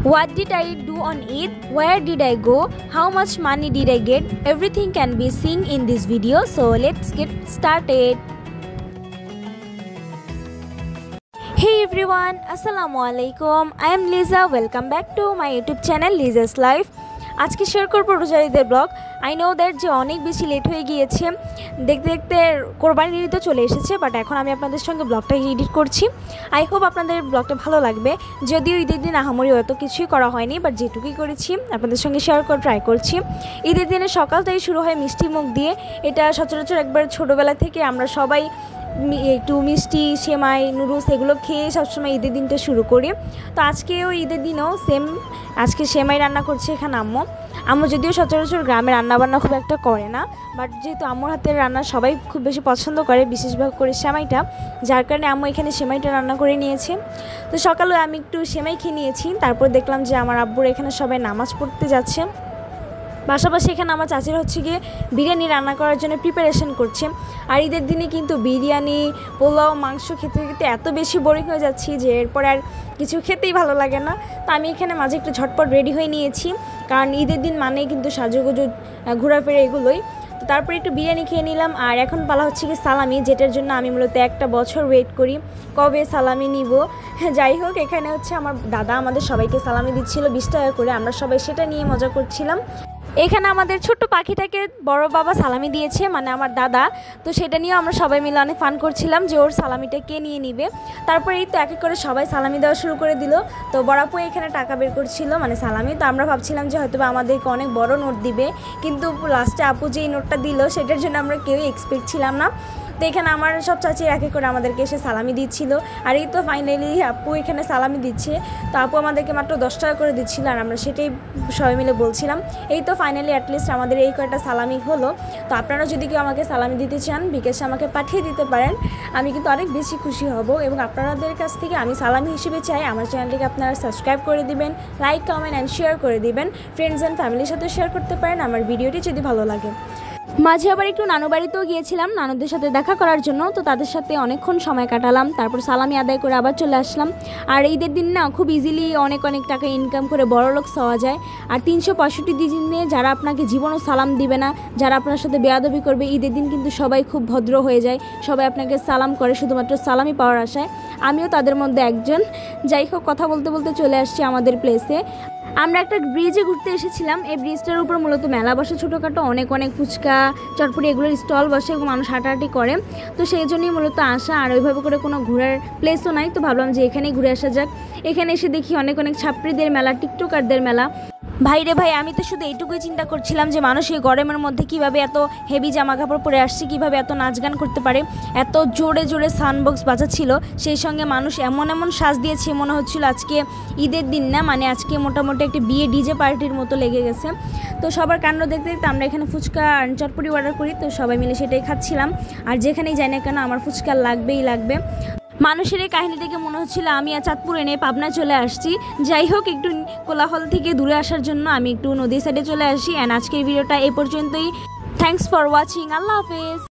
What did I do on Eid? Where did I go? How much money did I get? Everything can be seen in this video, so let's get started. Hey everyone, Assalamualaikum. I am Liza. Welcome back to my YouTube channel Liza's Life. আজকে share করব রোজারিদের blog. I know that যে অনেক বেশি late হয়ে গিয়েছে, দেখতে দেখতে কোরবানির ঈদ তো চলে এসেছে, বাট এখন আমি আপনাদের সঙ্গে ব্লগটা এডিট করছি। আই হোপ আপনাদের ব্লগটা ভালো লাগবে। যদিও ঈদের দিন আহামরি অত কিছুই করা হয়নি, বাট যেটুকুই করেছি আপনাদের সঙ্গে শেয়ার করে ট্রাই করছি। ঈদের দিনে সকালটাই শুরু হয় মিষ্টি মুখ দিয়ে। এটা সচরাচর একবার ছোটোবেলা থেকে আমরা সবাই একটু মিষ্টি, সেমাই, নুডলস এগুলো খেয়ে সবসময় ঈদের দিনটা শুরু করি। তো আজকেও ঈদের দিনেও সেম, আজকে সেমাই রান্না করছে এখানে আম্মু যদিও সচরাচর গ্রামে রান্নাবান্না খুব একটা করে না, বাট যেহেতু আম্মুর হাতের রান্না সবাই খুব বেশি পছন্দ করে, বিশেষভাবে করে সেমাইটা, যার কারণে আম্মু এখানে সেমাইটা রান্না করে নিয়েছে। তো সকালে আমি একটু সেমাই খেয়ে নিয়েছি, তারপর দেখলাম যে আমার আব্বুর এখানে সবাই নামাজ পড়তে যাচ্ছে। পাশাপাশি এখানে আমার চাচিরা হচ্ছে গিয়ে বিরিয়ানি রান্না করার জন্য প্রিপারেশন করছে। আর ঈদের দিনে কিন্তু বিরিয়ানি, পোলাও, মাংস খেতে খেতে এত বেশি বোরিং হয়ে যাচ্ছি যে এরপর আর কিছু খেতেই ভালো লাগে না। তো আমি এখানে মাঝে একটু ঝটপট রেডি হয়ে নিয়েছি, কারণ ঈদের দিন মানেই কিন্তু সাজুগুজু, ঘোরাফেরা এগুলোই। তো তারপরে একটু বিরিয়ানি খেয়ে নিলাম। আর এখন পালা হচ্ছে কি সালামি, যেটার জন্য আমি মূলত একটা বছর ওয়েট করি কবে সালামি নিব। যাই হোক, এখানে হচ্ছে আমার দাদা আমাদের সবাইকে সালামি দিচ্ছিল 20 টাকা করে, আমরা সবাই সেটা নিয়ে মজা করছিলাম। এখানে আমাদের ছোট্ট পাখিটাকে বড় বাবা সালামি দিয়েছে, মানে আমার দাদা। তো সেটা নিয়েও আমরা সবাই মিলে অনেক ফান করছিলাম যে ওর সালামিটা কে নিয়ে নিবে। তারপরে এই তো এক এক করে সবাই সালামি দেওয়া শুরু করে দিল। তো বড় আপু এখানে টাকা বের করছিল, মানে সালামি। তো আমরা ভাবছিলাম যে হয়তো আমাদেরকে অনেক বড় নোট দিবে, কিন্তু লাস্টে আপু যেই নোটটা দিল সেটার জন্য আমরা কেউই এক্সপেক্ট ছিলাম না। তো এখানে আমার সব চাচি এক এক করে আমাদেরকে এসে সালামি দিচ্ছিল। আর এই তো ফাইনালি আপু এখানে সালামি দিচ্ছে। তো আপু আমাদেরকে মাত্র 10 টাকা করে দিচ্ছিল, আর আমরা সেটাই সবাই মিলে বলছিলাম। এই তো ফাইনালি অ্যাটলিস্ট আমাদের এই কয়টা সালামি হলো। তো আপনারা যদি কেউ আমাকে সালামি দিতে চান, বিকাশে আমাকে পাঠিয়ে দিতে পারেন, আমি কিন্তু অনেক বেশি খুশি হব। এবং আপনাদের কাছ থেকে আমি সালামি হিসেবে চাই আমার চ্যানেলটিকে আপনারা সাবস্ক্রাইব করে দিবেন, লাইক, কমেন্ট অ্যান্ড শেয়ার করে দিবেন। ফ্রেন্ডস অ্যান্ড ফ্যামিলির সাথে শেয়ার করতে পারেন আমার ভিডিওটি যদি ভালো লাগে। মাঝে আবার একটু নানু বাড়িতেও গিয়েছিলাম নানুদের সাথে দেখা করার জন্য। তো তাদের সাথে অনেকক্ষণ সময় কাটালাম, তারপর সালামি আদায় করে আবার চলে আসলাম। আর ঈদের দিন না খুব ইজিলি অনেক টাকা ইনকাম করে বড়লোক হওয়া যায়। আর 365 দিনে যারা আপনাকে জীবনও সালাম দিবে না, যারা আপনার সাথে বেয়াদবি করবে, ঈদের দিন কিন্তু সবাই খুব ভদ্র হয়ে যায়, সবাই আপনাকে সালাম করে শুধুমাত্র সালামি পাওয়ার আশায়। আমিও তাদের মধ্যে একজন। যাই হোক, কথা বলতে বলতে চলে আসছি আমাদের প্লেসে। আমরা একটা ব্রিজে ঘুরতে এসেছিলাম। এই ব্রিজটার উপর মূলত মেলা বসে, ছোটোখাটো অনেক ফুচকা, চটপটি এগুলোর স্টল বসে এবং মানুষ হাঁটাহাঁটি করে। তো সেই জন্যই মূলত আসা। আর ওইভাবে করে কোনো ঘোরার প্লেসও নাই, তো ভাবলাম যে এখানেই ঘুরে আসা যাক। এখানে এসে দেখি অনেক ছাত্রীদের মেলা, টিকটকারদের মেলা। ভাই রে ভাই, আমি তো শুধু এইটুকুই চিন্তা করছিলাম যে মানুষ এই গরমের মধ্যে কীভাবে এত হেভি জামা কাপড় পরে আসছে, কীভাবে এত নাচ গান করতে পারে। এত জোরে জোরে সাউন্ডবক্স বাজাচ্ছিল, সেই সঙ্গে মানুষ এমন সাজ দিয়েছে, মনে হচ্ছিল আজকে ঈদের দিন না, মানে আজকে মোটামুটি একটা বিয়ে ডিজে পার্টির মতো লেগে গেছে। তো সবার কাণ্ড দেখতে দেখতে আমরা এখানে ফুচকা আর চটপটি অর্ডার করি। তো সবাই মিলে সেটাই খাচ্ছিলাম। আর যেখানেই যাই না কেন আমার ফুচকা লাগবে। মানুষের এই কাহিনী থেকে মনে হচ্ছিল আমি আর চাঁদপুরে নেই, পাবনায় চলে আসছি। যাই হোক, একটু কোলাহল থেকে দূরে আসার জন্য আমি একটু নদীর সাইডে চলে আসি। অ্যান্ড আজকের ভিডিওটা এই পর্যন্তই। Thanks for watching. আল্লাহ হাফেজ।